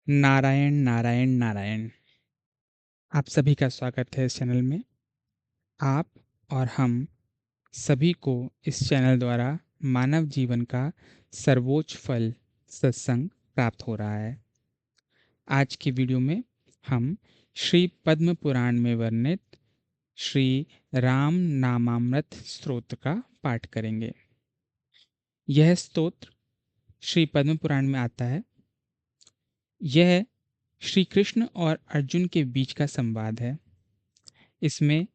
नारायण नारायण नारायण। आप सभी का स्वागत है इस चैनल में। आप और हम सभी को इस चैनल द्वारा मानव जीवन का सर्वोच्च फल सत्संग प्राप्त हो रहा है। आज की वीडियो में हम श्री पद्म पुराण में वर्णित श्री राम नामामृत स्तोत्र का पाठ करेंगे। यह स्तोत्र श्री पद्म पुराण में आता है। यह श्री कृष्ण और अर्जुन के बीच का संवाद है। इसमें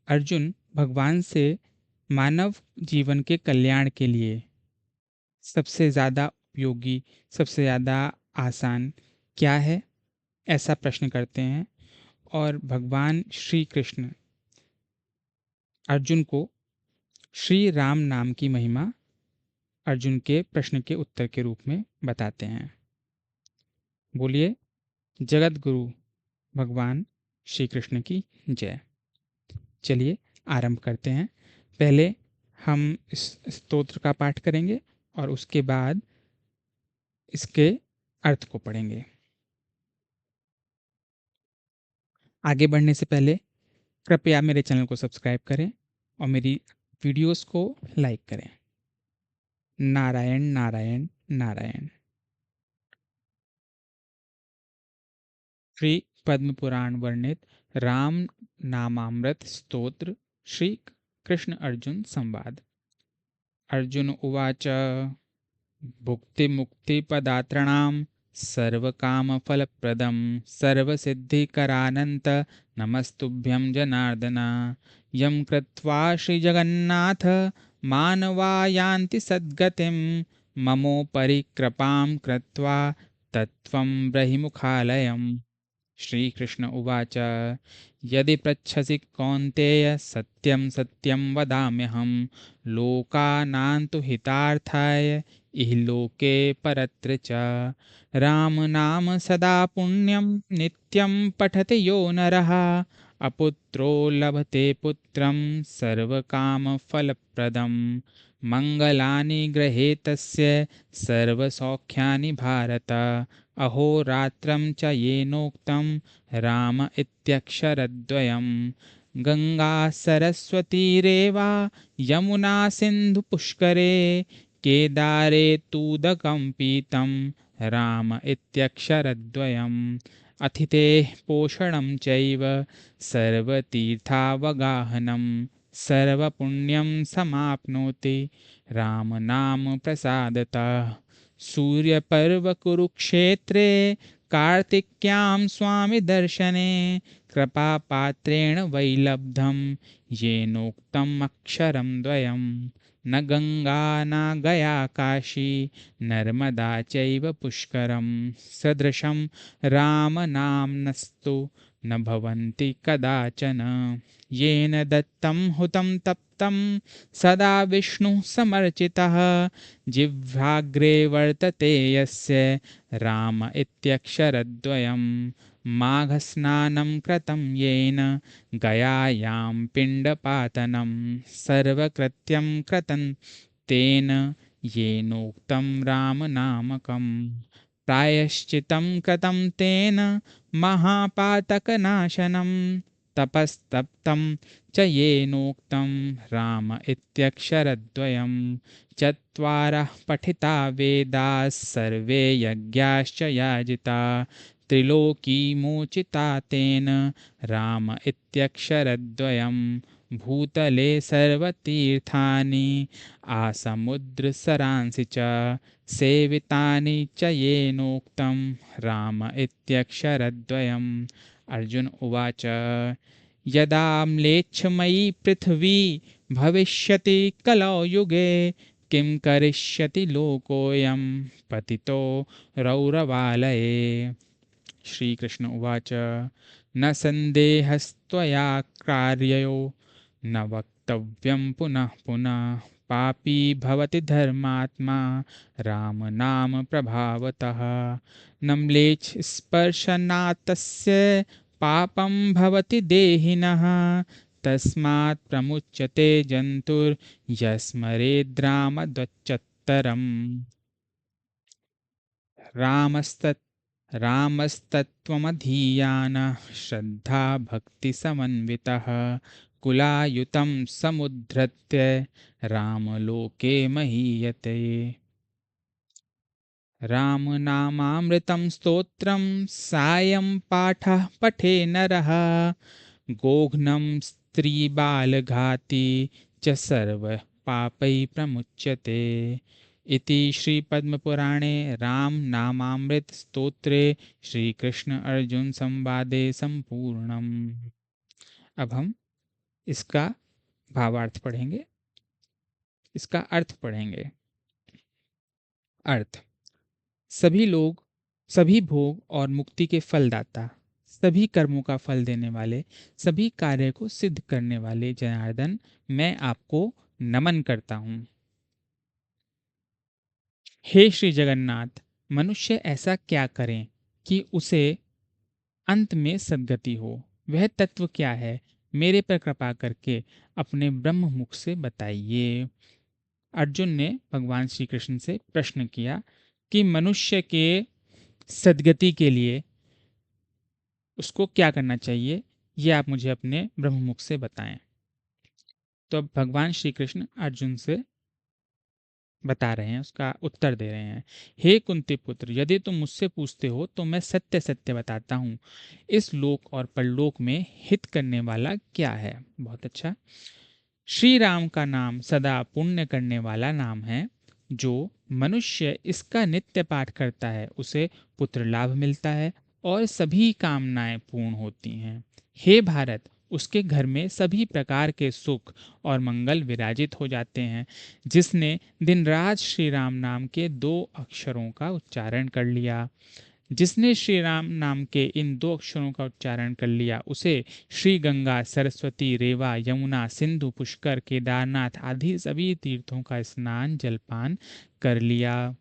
अर्जुन भगवान से मानव जीवन के कल्याण के लिए सबसे ज़्यादा उपयोगी, सबसे ज़्यादा आसान क्या है, ऐसा प्रश्न करते हैं। और भगवान श्री कृष्ण अर्जुन को श्री राम नाम की महिमा अर्जुन के प्रश्न के उत्तर के रूप में बताते हैं। बोलिए जगत गुरु भगवान श्री कृष्ण की जय। चलिए आरंभ करते हैं। पहले हम इस स्तोत्र का पाठ करेंगे और उसके बाद इसके अर्थ को पढ़ेंगे। आगे बढ़ने से पहले कृपया मेरे चैनल को सब्सक्राइब करें और मेरी वीडियोस को लाइक करें। नारायण नारायण नारायण। श्री पद्म पुराण वर्णित राम नामामृत स्तोत्र श्री कृष्ण अर्जुन संवाद। अर्जुन उवाच भुक्तिमुक्तिपदात्रणां सर्वकामफलप्रदं सर्वसिद्धिकरानन्त नमस्तुभ्यं जनार्दन। यं कृत्वा श्रीजगन्नाथ मानवा यान्ति सद्गतिं ममोपरि कृपां कृत्वा तत्त्वं ब्रहीमुखालयम्। श्रीकृष्ण उवाच यदि पृच्छसि कौन्तेय सत्यं सत्यं वदाम्यहं लोकानां तु हितार्थाय इहलोके परत्र च। राम नाम सदा पुण्यं नित्यं पठति यो नरः अपुत्रो लभते पुत्रं सर्वकामफलप्रदं। मङ्गलानि गृहे तस्य सर्वसौख्यानि भारत अहोरात्रं च येनोक्तं राम इत्यक्षरद्वयं। गंगा सरस्वतीरेवा यमुना सिन्धुपुष्करे केदारे तूदकं पीतं राम इत्यक्षरद्वयम्। अथितेः पोषणं चैव सर्वतीर्थावगाहनं सर्वपुण्यं समाप्नोति राम नाम प्रसादतः। सूर्यपर्व कुरुक्षेत्रे कार्तिक्यां स्वामि दर्शने कृपापात्रेण वैलब्धं येनोक्तम् अक्षरं द्वयं। न गंगा न गया काशी नर्मदा चैव पुष्करं सदृशं रामनाम्नस्तु न भवन्ति कदाचन। येन दत्तं हुतं तप्तं सदा विष्णुः समर्चितः जिह्वाग्रे वर्तते यस्य राम इत्यक्षरद्वयं। माघस्नानं कृतं येन गयायां पिण्डपातनं सर्वकृत्यं कृतं तेन येनोक्तं रामनामकम्। प्रायश्चितं कृतं तेन महापातकनाशनं तपस्तप्तं च येनोक्तं राम इत्यक्षरद्वयं। चत्वारः पठिता वेदाः सर्वे यज्ञाश्च याजिता त्रिलोकीमोचिता तेन राम इत्यक्षरद्वयं। भूतले सर्वतीर्थानि आसमुद्रसरांसि च सेवितानि च येनोक्तं राम इत्यक्षरद्वयम्। अर्जुन उवाच यदा म्लेच्छमयी पृथिवी भविष्यति कलौ युगे किं करिष्यति लोकोऽयं पतितो रौरवालये। श्रीकृष्ण उवाच न सन्देहस्त्वया कार्यो न वक्तव्यं पुनः पुनः पापी भवति धर्मात्मा राम नाम प्रभावतः। न म्लेच्छस्पर्शनात्तस्य पापं भवति देहिनः तस्मात् प्रमुच्यते जन्तुर्यस्मरेद्रामद्वच्चत्तरम्। रामस्तत् रामस्तत्त्वमधीयानः श्रद्धा भक्तिसमन्वितः कुलायुतं समुद्धृत्य रामलोके महीयते। रामनामामृतं स्तोत्रं सायं पाठः पठे नरः गोघ्नं स्त्रीबालघाती च सर्वः पापैः प्रमुच्यते। इति श्रीपद्मपुराणे रामनामामृत स्तोत्रे श्रीकृष्ण अर्जुन संवादे संपूर्णम। अब हम इसका भावार्थ पढ़ेंगे, इसका अर्थ पढ़ेंगे। अर्थ: सभी लोग, सभी भोग और मुक्ति के फलदाता, सभी कर्मों का फल देने वाले, सभी कार्य को सिद्ध करने वाले जनार्दन, मैं आपको नमन करता हूँ। हे श्री जगन्नाथ, मनुष्य ऐसा क्या करें कि उसे अंत में सद्गति हो? वह तत्व क्या है? मेरे पर कृपा करके अपने ब्रह्म मुख से बताइए। अर्जुन ने भगवान श्री कृष्ण से प्रश्न किया कि मनुष्य के सद्गति के लिए उसको क्या करना चाहिए, ये आप मुझे अपने ब्रह्म मुख से बताएं। तो अब भगवान श्री कृष्ण अर्जुन से बता रहे हैं, उसका उत्तर दे रहे हैं। हे कुंती पुत्र, यदि तुम मुझसे पूछते हो तो मैं सत्य सत्य बताता हूँ, इस लोक और परलोक में हित करने वाला क्या है। बहुत अच्छा। श्री राम का नाम सदा पुण्य करने वाला नाम है। जो मनुष्य इसका नित्य पाठ करता है उसे पुत्र लाभ मिलता है और सभी कामनाएं पूर्ण होती हैं। हे भारत, उसके घर में सभी प्रकार के सुख और मंगल विराजित हो जाते हैं। जिसने दिन रात श्री राम नाम के 2 अक्षरों का उच्चारण कर लिया, जिसने श्री राम नाम के इन 2 अक्षरों का उच्चारण कर लिया, उसे श्री गंगा, सरस्वती, रेवा, यमुना, सिंधु, पुष्कर, केदारनाथ आदि सभी तीर्थों का स्नान जलपान कर लिया।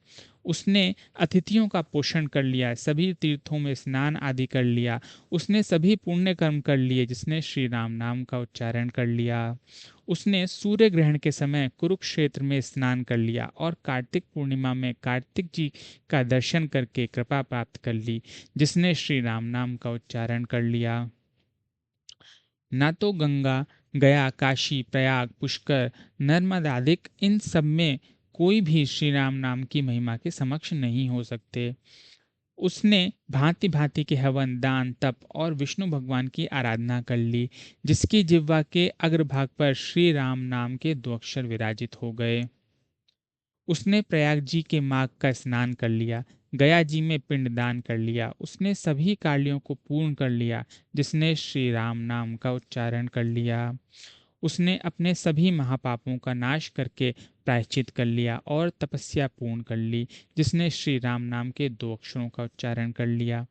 उसने अतिथियों का पोषण कर लिया, सभी तीर्थों में स्नान आदि कर लिया। उसने सभी पुण्य कर्म कर लिए जिसने श्री राम नाम का उच्चारण कर लिया। उसने सूर्य ग्रहण के समय कुरुक्षेत्र में स्नान कर लिया और कार्तिक पूर्णिमा में कार्तिक जी का दर्शन करके कृपा प्राप्त कर ली जिसने श्री राम नाम का उच्चारण कर लिया। ना तो गंगा, गया, काशी, प्रयाग, पुष्कर, नर्मदादिक इन सब में कोई भी श्री राम नाम की महिमा के समक्ष नहीं हो सकते। उसने भांति भांति के हवन, दान, तप और विष्णु भगवान की आराधना कर ली जिसकी जिह्वा के अग्रभाग पर श्री राम नाम के 2 अक्षर विराजित हो गए। उसने प्रयाग जी के माघ का स्नान कर लिया, गया जी में पिंडदान कर लिया। उसने सभी कार्यों को पूर्ण कर लिया जिसने श्री राम नाम का उच्चारण कर लिया। उसने अपने सभी महापापों का नाश करके प्रायश्चित कर लिया और तपस्या पूर्ण कर ली जिसने श्री राम नाम के 2 अक्षरों का उच्चारण कर लिया।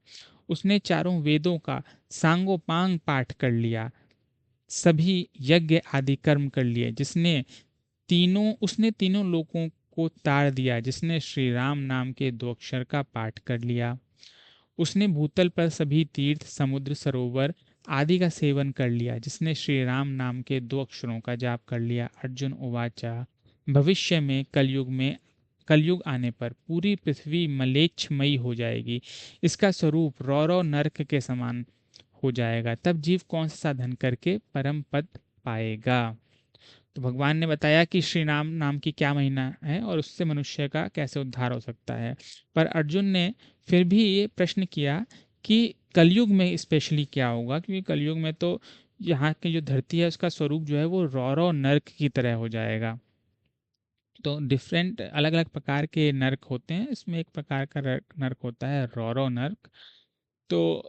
उसने चारों वेदों का सांगोपांग पाठ कर लिया, सभी यज्ञ आदि कर्म कर लिए जिसने उसने तीनों लोकों को तार दिया जिसने श्री राम नाम के 2 अक्षर का पाठ कर लिया। उसने भूतल पर सभी तीर्थ, समुद्र, सरोवर आदि का सेवन कर लिया जिसने श्री राम नाम के 2 अक्षरों का जाप कर लिया। अर्जुन उवाचा, भविष्य में कलयुग आने पर पूरी पृथ्वी मलेच्छमयी हो जाएगी। इसका स्वरूप रौरव नरक के समान हो जाएगा। तब जीव कौन सा साधन करके परम पद पाएगा। तो भगवान ने बताया कि श्री राम नाम की क्या महिमा है और उससे मनुष्य का कैसे उद्धार हो सकता है। पर अर्जुन ने फिर भी ये प्रश्न किया कि कलयुग में स्पेशली क्या होगा, क्योंकि कलयुग में तो यहाँ की जो धरती है उसका स्वरूप जो है वो रौरव नर्क की तरह हो जाएगा। तो डिफरेंट अलग अलग प्रकार के नर्क होते हैं, इसमें एक प्रकार का नर्क होता है रौरव नर्क। तो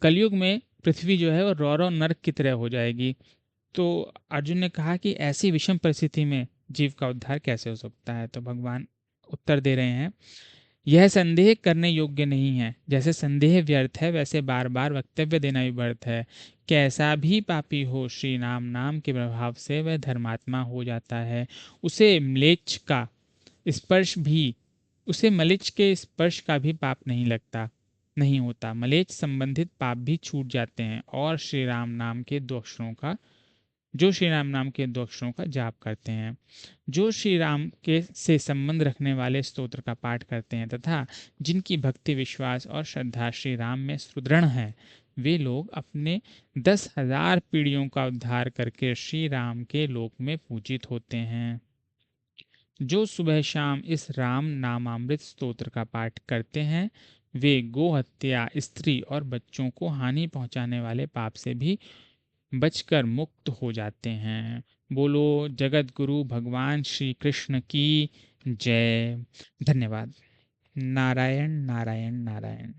कलयुग में पृथ्वी जो है वो रौरव नर्क की तरह हो जाएगी। तो अर्जुन ने कहा कि ऐसी विषम परिस्थिति में जीव का उद्धार कैसे हो सकता है। तो भगवान उत्तर दे रहे हैं, यह संदेह करने योग्य नहीं है। जैसे संदेह व्यर्थ है वैसे बार बार वक्तव्य देना भी व्यर्थ है। कैसा भी पापी हो, श्री राम नाम के प्रभाव से वह धर्मात्मा हो जाता है। उसे म्लेच्छ का स्पर्श भी उसे मलिच्छ के स्पर्श का भी पाप नहीं होता। मलेच्छ संबंधित पाप भी छूट जाते हैं और श्री राम नाम के 2 अक्षरों का जो श्री राम नाम के 2 अक्षरों का जाप करते हैं, जो श्री राम के से संबंध रखने वाले स्तोत्र का पाठ करते हैं तथा जिनकी भक्ति, विश्वास और श्रद्धा श्री राम में सुदृढ़ है, वे लोग अपने 10,000 पीढ़ियों का उद्धार करके श्री राम के लोक में पूजित होते हैं। जो सुबह शाम इस राम नामामृत स्तोत्र का पाठ करते हैं, वे गो हत्या, स्त्री और बच्चों को हानि पहुंचाने वाले पाप से भी बचकर मुक्त हो जाते हैं। बोलो जगत गुरु भगवान श्री कृष्ण की जय। धन्यवाद। नारायण नारायण नारायण।